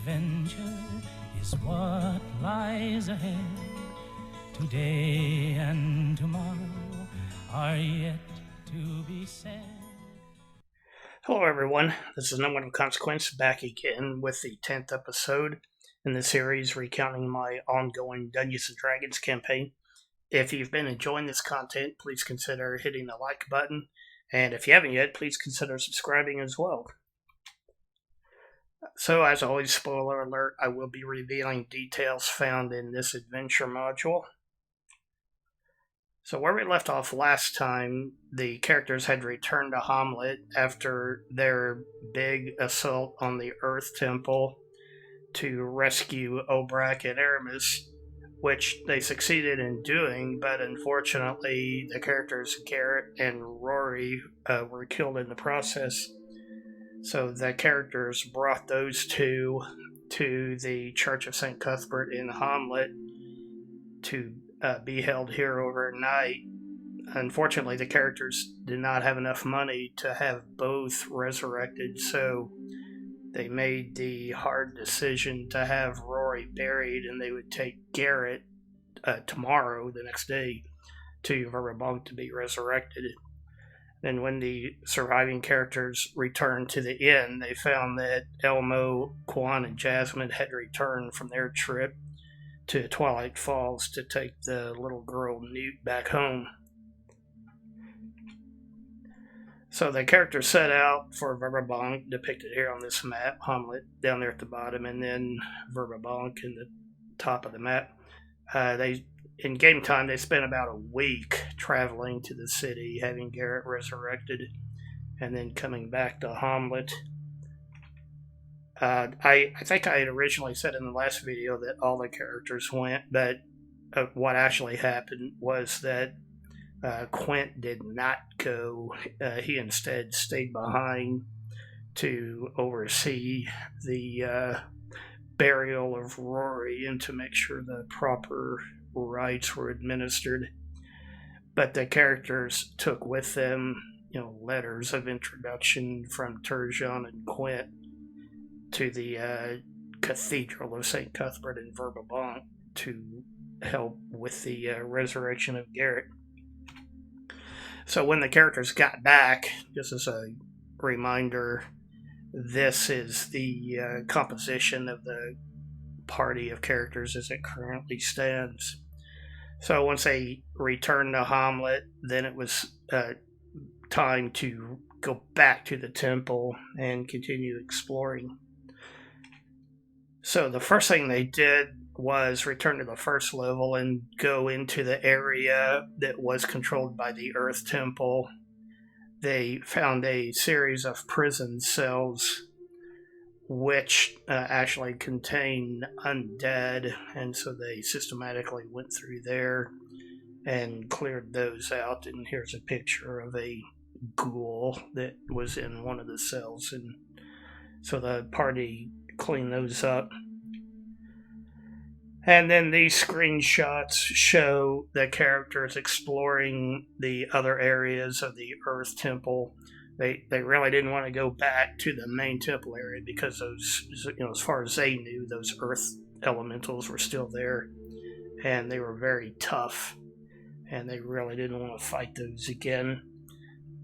adventure is what lies ahead. Today and tomorrow are yet to be said. Hello, everyone. This is No One of Consequence back again with the 10th episode in the series recounting my ongoing Dungeons and Dragons campaign. If you've been enjoying this content, please consider hitting the like button, and if you haven't yet, please consider subscribing as well. So, as always, spoiler alert, I will be revealing details found in this adventure module. So where we left off last time, the characters had returned to Hamlet after their big assault on the Earth Temple to rescue Obrak and Aramis, which they succeeded in doing, but unfortunately the characters Garrett and Rory were killed in the process. So the characters brought those two to the Church of St. Cuthbert in Hamlet to be held here overnight. Unfortunately, the characters did not have enough money to have both resurrected, so they made the hard decision to have Rory buried, and they would take Garrett tomorrow, the next day, to Verabonk to be resurrected. Then when the surviving characters returned to the inn, they found that Elmo, Quan, and Jasmine had returned from their trip to Twilight Falls to take the little girl Newt back home. So the characters set out for Verabonk, depicted here on this map, Hamlet down there at the bottom, and then Verabonk in the top of the map. In game time, they spent about a week traveling to the city, having Garrett resurrected, and then coming back to Hamlet. I think I had originally said in the last video that all the characters went, but what actually happened was that Quint did not go. He instead stayed behind to oversee the burial of Rory and to make sure the proper rites were administered. But the characters took with them, letters of introduction from Turgeon and Quint to the Cathedral of St. Cuthbert in Verabonk to help with the resurrection of Garrett. So when the characters got back, just as a reminder, this is the composition of the party of characters as it currently stands. So once they returned to Hamlet, then it was time to go back to the temple and continue exploring. So the first thing they did was return to the first level and go into the area that was controlled by the Earth Temple. They found a series of prison cells which actually contain undead, and so they systematically went through there and cleared those out. And here's a picture of a ghoul that was in one of the cells, and so the party cleaned those up. And then these screenshots show the characters exploring the other areas of the Earth Temple. They really didn't want to go back to the main temple area because those, as far as they knew, those Earth elementals were still there, and they were very tough, and they really didn't want to fight those again.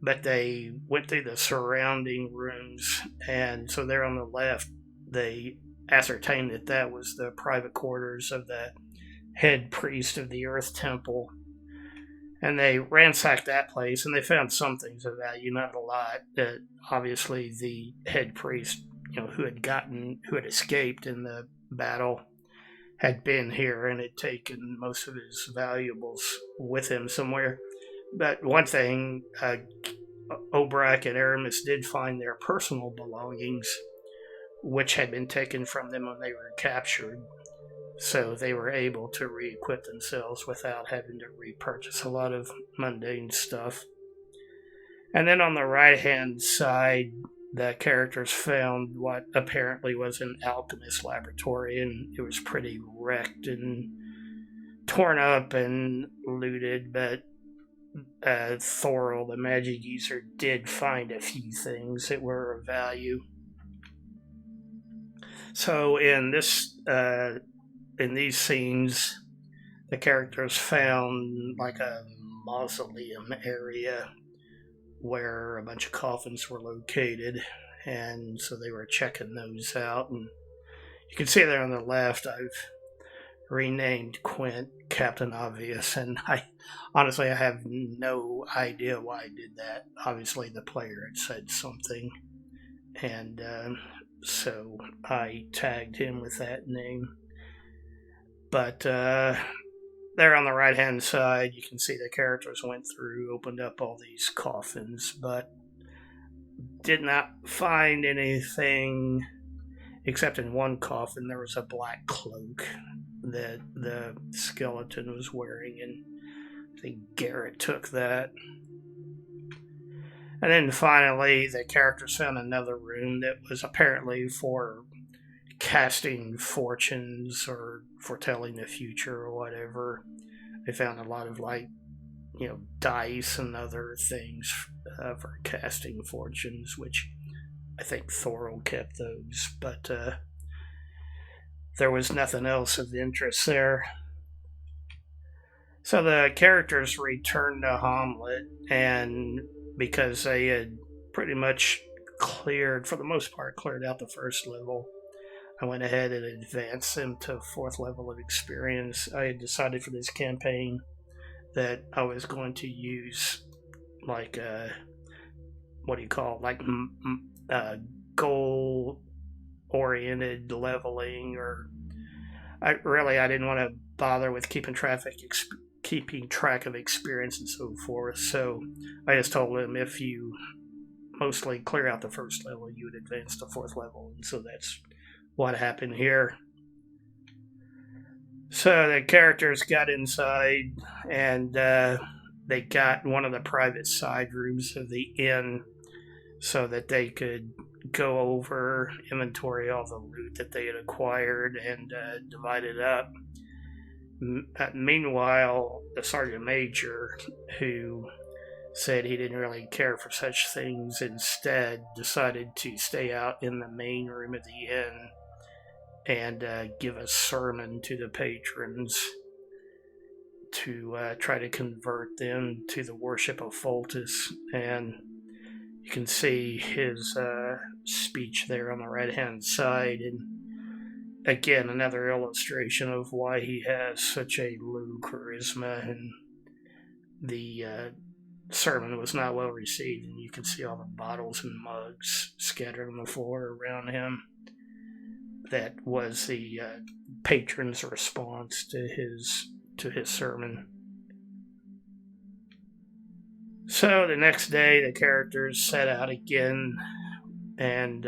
But they went through the surrounding rooms, and so there on the left, they ascertained that that was the private quarters of the head priest of the Earth Temple. And they ransacked that place, and they found some things of value, not a lot. Obviously, the head priest, who had escaped in the battle, had been here and had taken most of his valuables with him somewhere. But one thing, Obrak and Aramis did find their personal belongings, which had been taken from them when they were captured. So they were able to re-equip themselves without having to repurchase a lot of mundane stuff. And then on the right-hand side, the characters found what apparently was an alchemist laboratory, and it was pretty wrecked and torn up and looted, but Thorol, the magic user, did find a few things that were of value. So in these scenes, the characters found like a mausoleum area where a bunch of coffins were located, and so they were checking those out. And you can see there on the left, I've renamed Quint Captain Obvious, and I have no idea why I did that. Obviously, the player had said something, and so I tagged him with that name. But there on the right hand side, you can see the characters went through, opened up all these coffins, but did not find anything except in one coffin there was a black cloak that the skeleton was wearing, and I think Garrett took that. And then finally, the characters found another room that was apparently for casting fortunes or foretelling the future or whatever. They found a lot of dice and other things for casting fortunes, which I think Thorol kept those, but there was nothing else of interest there. So the characters returned to Hamlet, and because they had pretty much for the most part, cleared out the first level, I went ahead and advanced them to 4th level of experience. I had decided for this campaign that I was going to use goal-oriented leveling, or I didn't want to bother with keeping track of experience and so forth. So I just told them if you mostly clear out the first level, you would advance to 4th level, and so that's what happened here. So the characters got inside, and they got one of the private side rooms of the inn so that they could go over, inventory all the loot that they had acquired, and divide it up. Meanwhile, the sergeant major, who said he didn't really care for such things, instead decided to stay out in the main room of the inn and give a sermon to the patrons to try to convert them to the worship of Foltus. And you can see his speech there on the right-hand side. And again, another illustration of why he has such a low charisma. And the sermon was not well received, and you can see all the bottles and mugs scattered on the floor around him. That was the patron's response to his sermon. So the next day, the characters set out again and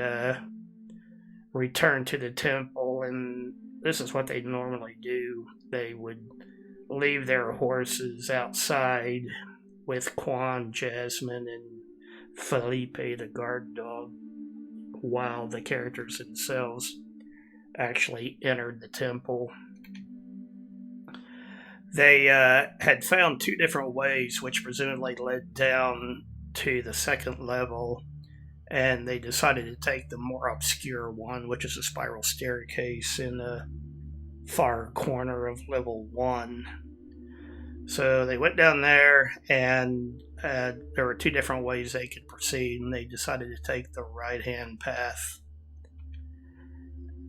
returned to the temple, and this is what they normally do. They would leave their horses outside with Quan, Jasmine, and Felipe, the guard dog, while the characters themselves actually entered the temple. They had found 2 different ways, which presumably led down to the 2nd level, and they decided to take the more obscure one, which is a spiral staircase in the far corner of level 1. So they went down there, and there were 2 different ways they could proceed, and they decided to take the right-hand path.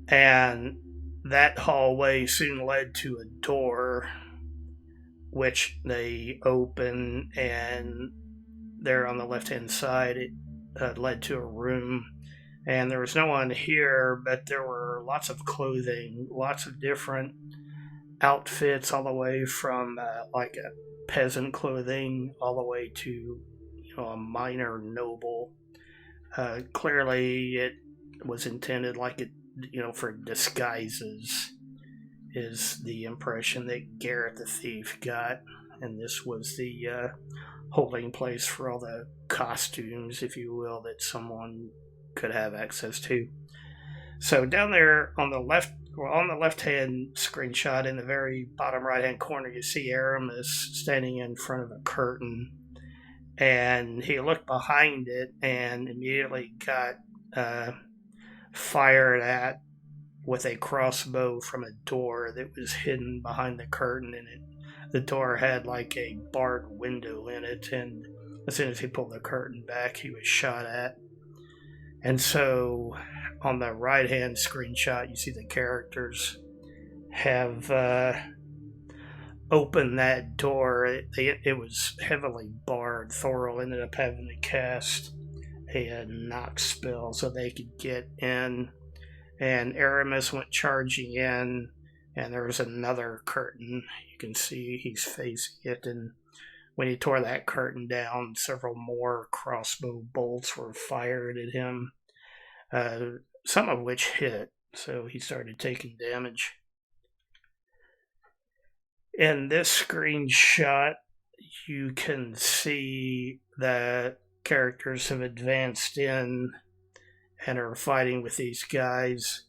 And that hallway soon led to a door, which they opened, and there on the left-hand side, it led to a room. And there was no one here, but there were lots of clothing, lots of different outfits, all the way from like a peasant clothing all the way to a minor noble. Clearly, it was intended for disguises, is the impression that Garrett the thief got, and this was the holding place for all the costumes, if you will, that someone could have access to. So down there on the left-hand screenshot, in the very bottom right-hand corner, you see Aramis standing in front of a curtain, and he looked behind it and immediately got fired at with a crossbow from a door that was hidden behind the curtain, and the door had like a barred window in it, and as soon as he pulled the curtain back, he was shot at. And so on the right hand screenshot, you see the characters have opened that door. It was heavily barred. Thorol ended up having to cast a knock spell so they could get in, and Aramis went charging in, and there was another curtain. You can see he's facing it, and when he tore that curtain down, several more crossbow bolts were fired at him, some of which hit, so he started taking damage. In this screenshot, you can see that characters have advanced in and are fighting with these guys.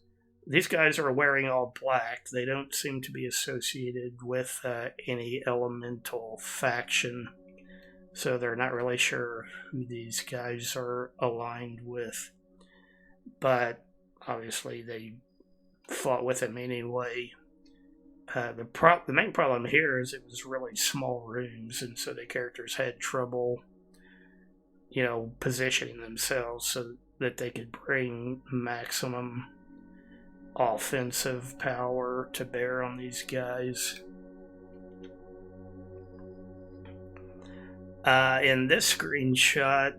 These guys are wearing all black. They don't seem to be associated with any elemental faction, so they're not really sure who these guys are aligned with. But obviously they fought with him anyway. The main problem here is it was really small rooms, and so the characters had trouble, positioning themselves so that they could bring maximum offensive power to bear on these guys. In this screenshot,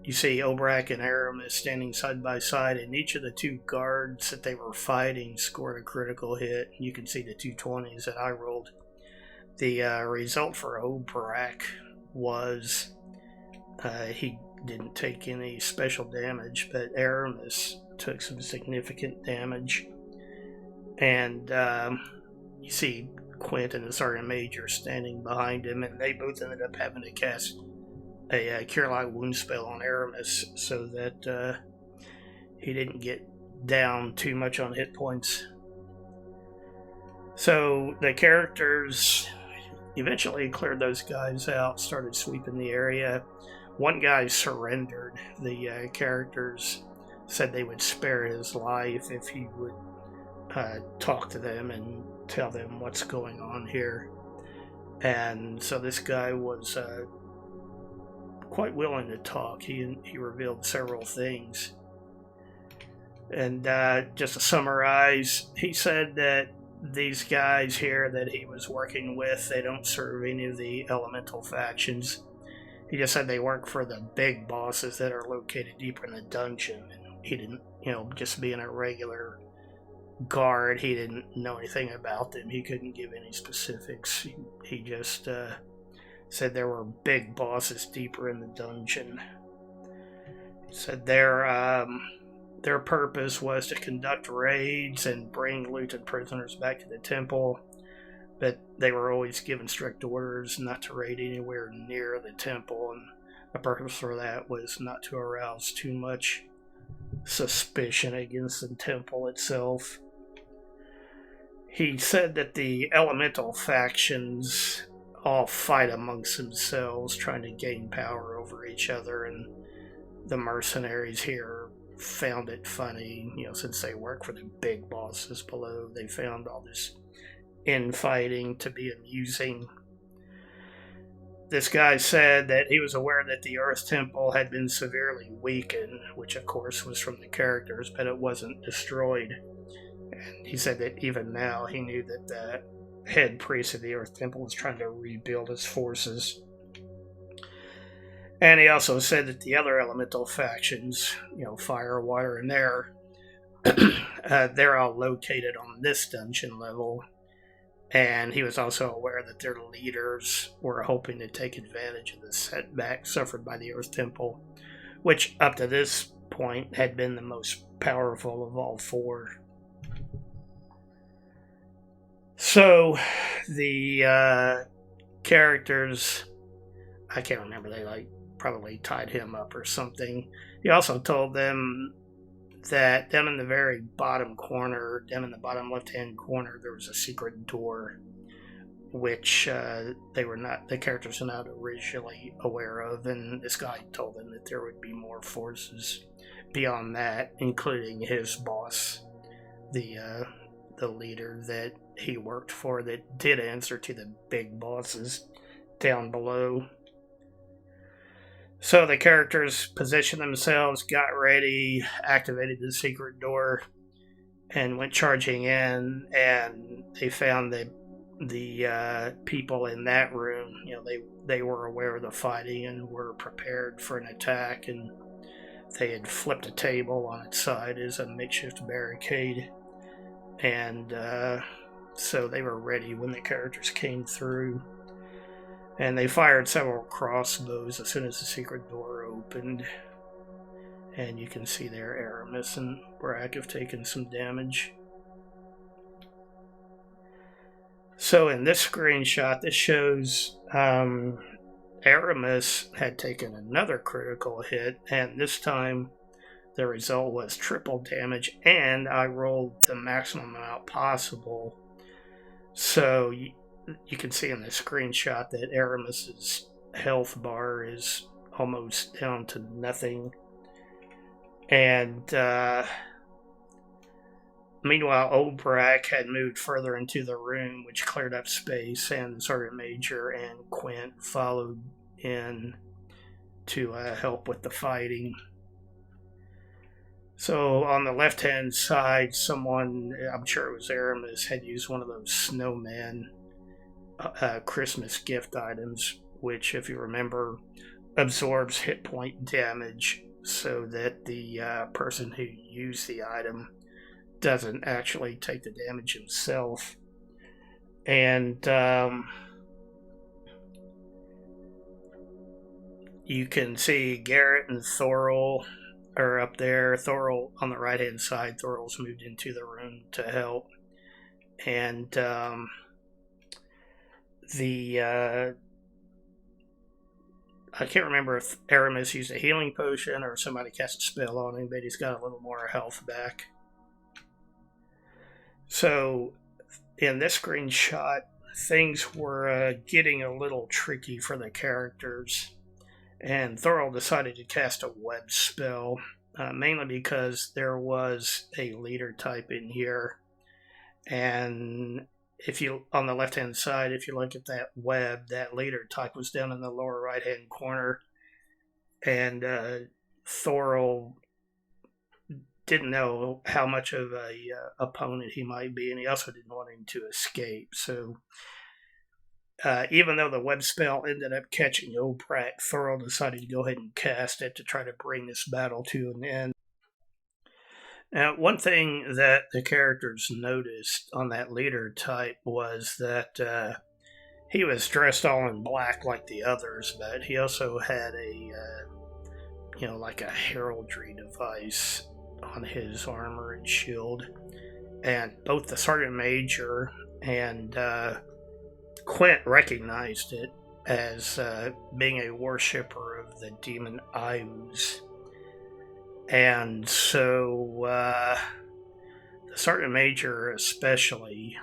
you see Obrak and Aramis standing side by side, and each of the two guards that they were fighting scored a critical hit. You can see the 220s that I rolled. The result for Obrak was he didn't take any special damage, but Aramis took some significant damage. And you see Quint and the Sergeant Major standing behind him, and they both ended up having to cast a Cure Light Wound spell on Aramis so that he didn't get down too much on hit points. So the characters eventually cleared those guys out, started sweeping the area. One guy surrendered. The characters said they would spare his life if he would talk to them and tell them what's going on here. And so this guy was quite willing to talk. He revealed several things. And just to summarize, he said that these guys here that he was working with, they don't serve any of the elemental factions. He just said they work for the big bosses that are located deeper in the dungeon. And he didn't, just being a regular guard, he didn't know anything about them. He couldn't give any specifics. He just said there were big bosses deeper in the dungeon. He said their purpose was to conduct raids and bring looted prisoners back to the temple, but they were always given strict orders not to raid anywhere near the temple, and the purpose for that was not to arouse too much suspicion against the temple itself. He said that the elemental factions all fight amongst themselves, trying to gain power over each other, and the mercenaries here found it funny, since they work for the big bosses below. They found all this infighting to be amusing. This guy said that he was aware that the Earth Temple had been severely weakened, which of course was from the characters, but it wasn't destroyed. And he said that even now he knew that the head priest of the Earth Temple was trying to rebuild his forces. And he also said that the other elemental factions, fire, water, and air, they're all located on this dungeon level. And he was also aware that their leaders were hoping to take advantage of the setback suffered by the Earth Temple, which up to this point had been the most powerful of all four. So the characters, I can't remember, they probably tied him up or something. He also told them that down in the very bottom corner, down in the bottom left-hand corner, there was a secret door, which the characters were not originally aware of, and this guy told them that there would be more forces beyond that, including his boss, the leader that he worked for that did answer to the big bosses down below. So the characters positioned themselves, got ready, activated the secret door, and went charging in, and they found that the people in that room, they were aware of the fighting and were prepared for an attack, and they had flipped a table on its side as a makeshift barricade, and so they were ready when the characters came through. And they fired several crossbows as soon as the secret door opened. And you can see there Aramis and Brack have taken some damage. So in this screenshot, this shows Aramis had taken another critical hit, and this time the result was triple damage, and I rolled the maximum amount possible. So you can see in the screenshot that Aramis's health bar is almost down to nothing. And meanwhile, old Brack had moved further into the room, which cleared up space, and the Sergeant Major and Quint followed in to help with the fighting. So on the left-hand side, someone, I'm sure it was Aramis, had used one of those snowman Christmas gift items, which, if you remember, absorbs hit point damage so that the person who used the item doesn't actually take the damage himself. And you can see Garrett and Thorol are up there. Thorol on the right hand side. Thorol's moved into the room to help. And I can't remember if Aramis used a healing potion or somebody cast a spell on him, but he's got a little more health back. So, in this screenshot, things were getting a little tricky for the characters, and Thorol decided to cast a web spell, mainly because there was a leader type in here, and if you, on the left-hand side, if you look at that web, that leader type was down in the lower right-hand corner, and Thorol didn't know how much of a opponent he might be, and he also didn't want him to escape. So even though the web spell ended up catching Brack, Thorol decided to go ahead and cast it to try to bring this battle to an end. Now, one thing that the characters noticed on that leader type was that he was dressed all in black like the others, but he also had like a heraldry device on his armor and shield. And both the Sergeant Major and Quint recognized it as being a worshipper of the demon Ius. And so the Sergeant Major especially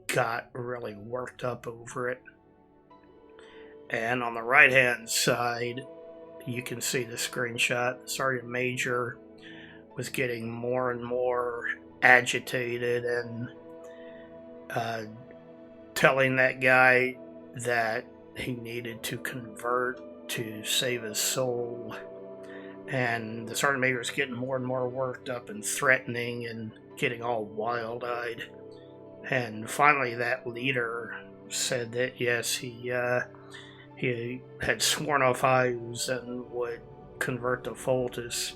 got really worked up over it. And on the right-hand side, you can see the screenshot. The Sergeant Major was getting more and more agitated and telling that guy that he needed to convert to save his soul. And the Sergeant Major was getting more and more worked up and threatening and getting all wild-eyed. And finally that leader said that yes, he had sworn off Ius and would convert to Foltus.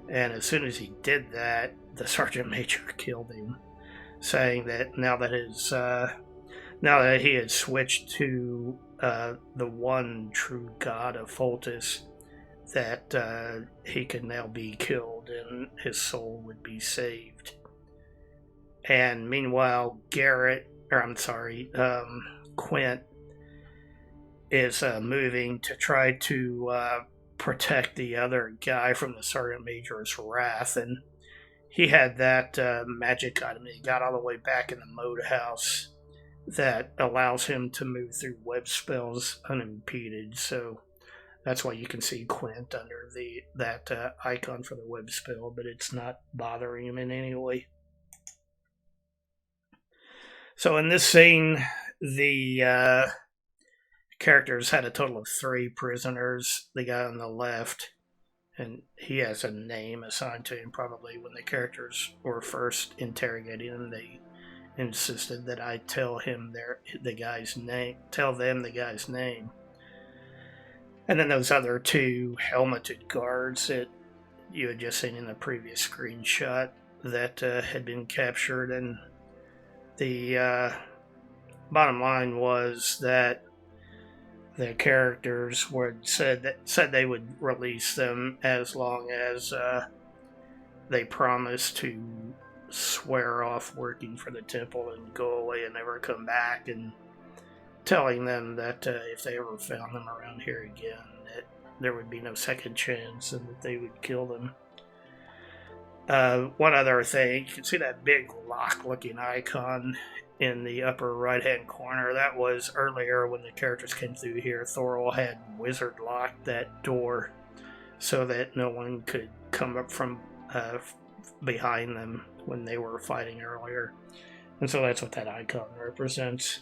And as soon as he did that, the Sergeant Major killed him, saying that now that he had switched to the one true god of Foltus, that he could now be killed and his soul would be saved. And meanwhile, Quint is moving to try to protect the other guy from the Sergeant Major's wrath, and he had that magic item that he got all the way back in the mode house that allows him to move through web spells unimpeded. So that's why you can see Quint under that icon for the web spell, but it's not bothering him in any way. So in this scene, the characters had a total of 3 prisoners. The guy on the left, and he has a name assigned to him probably when the characters were first interrogating him. They insisted that I tell them the guy's name. And then those other 2 helmeted guards that you had just seen in the previous screenshot that had been captured. And the bottom line was that the characters said they would release them as long as they promised to swear off working for the temple and go away and never come back, and telling them that if they ever found them around here again, that there would be no second chance and that they would kill them. One other thing, you can see that big lock-looking icon in the upper right-hand corner. That was earlier when the characters came through here. Thorol had wizard locked that door so that no one could come up from behind them when they were fighting earlier. And so that's what that icon represents.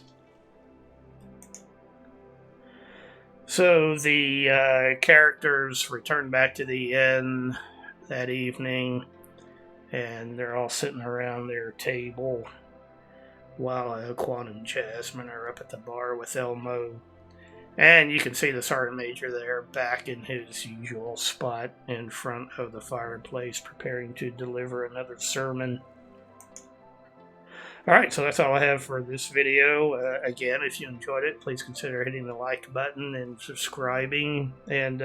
So the characters return back to the inn that evening, and they're all sitting around their table while Quan and Jasmine are up at the bar with Elmo. And you can see the Sergeant Major there back in his usual spot in front of the fireplace, preparing to deliver another sermon. Alright, so that's all I have for this video. Again, if you enjoyed it, please consider hitting the like button and subscribing. And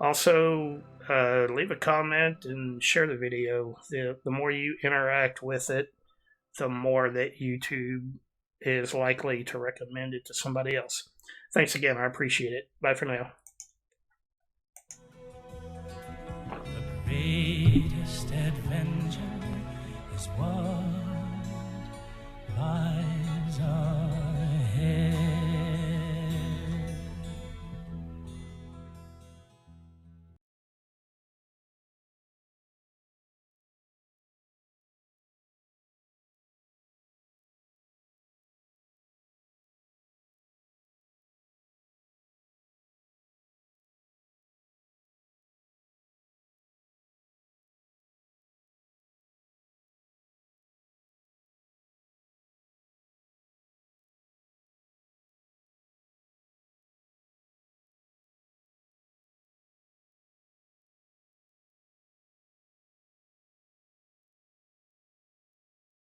also, leave a comment and share the video. The more you interact with it, the more that YouTube is likely to recommend it to somebody else. Thanks again. I appreciate it. Bye for now. The greatest adventure is what lies ahead.